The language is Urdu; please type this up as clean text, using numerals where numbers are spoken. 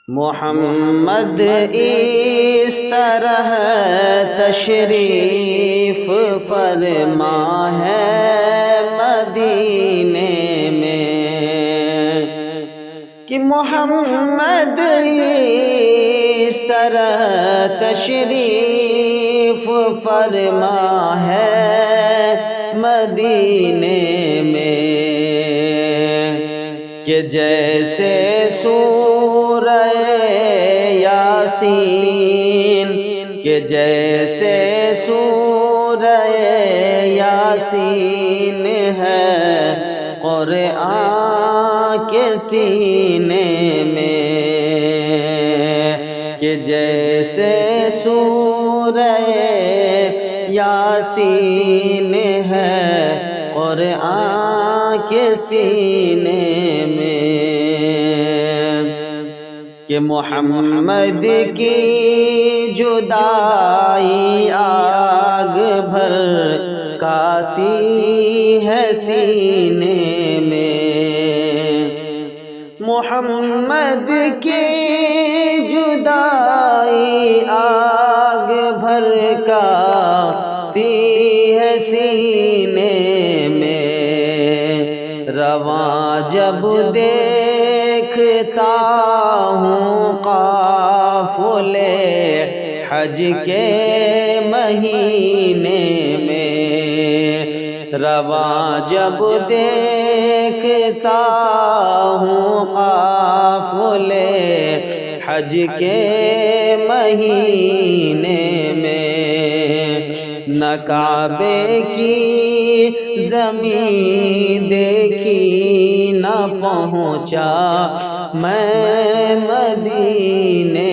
محمد اس طرح تشریف فرما ہے مدینے میں کہ محمد اس طرح تشریف فرما ہے مدینے میں کہ جیسے سورہ یاسین کہ جیسے سورہ یاسین ہے قرآن کے سینے میں کہ جیسے سورہ یاسین ہے قرآن کے سینے میں کہ محمد کی جدائی آگ بھڑکاتی ہے سینے میں محمد کی جدائی آگ بھڑکاتی ہے سینے میں رواں جب دیکھتا ہوں قافلے حج کے مہینے میں رواں جب دیکھتا ہوں قافلے حج کے مہینے میں نہ کعبے کی زمین دیکھی نہ پہنچا میں مدینے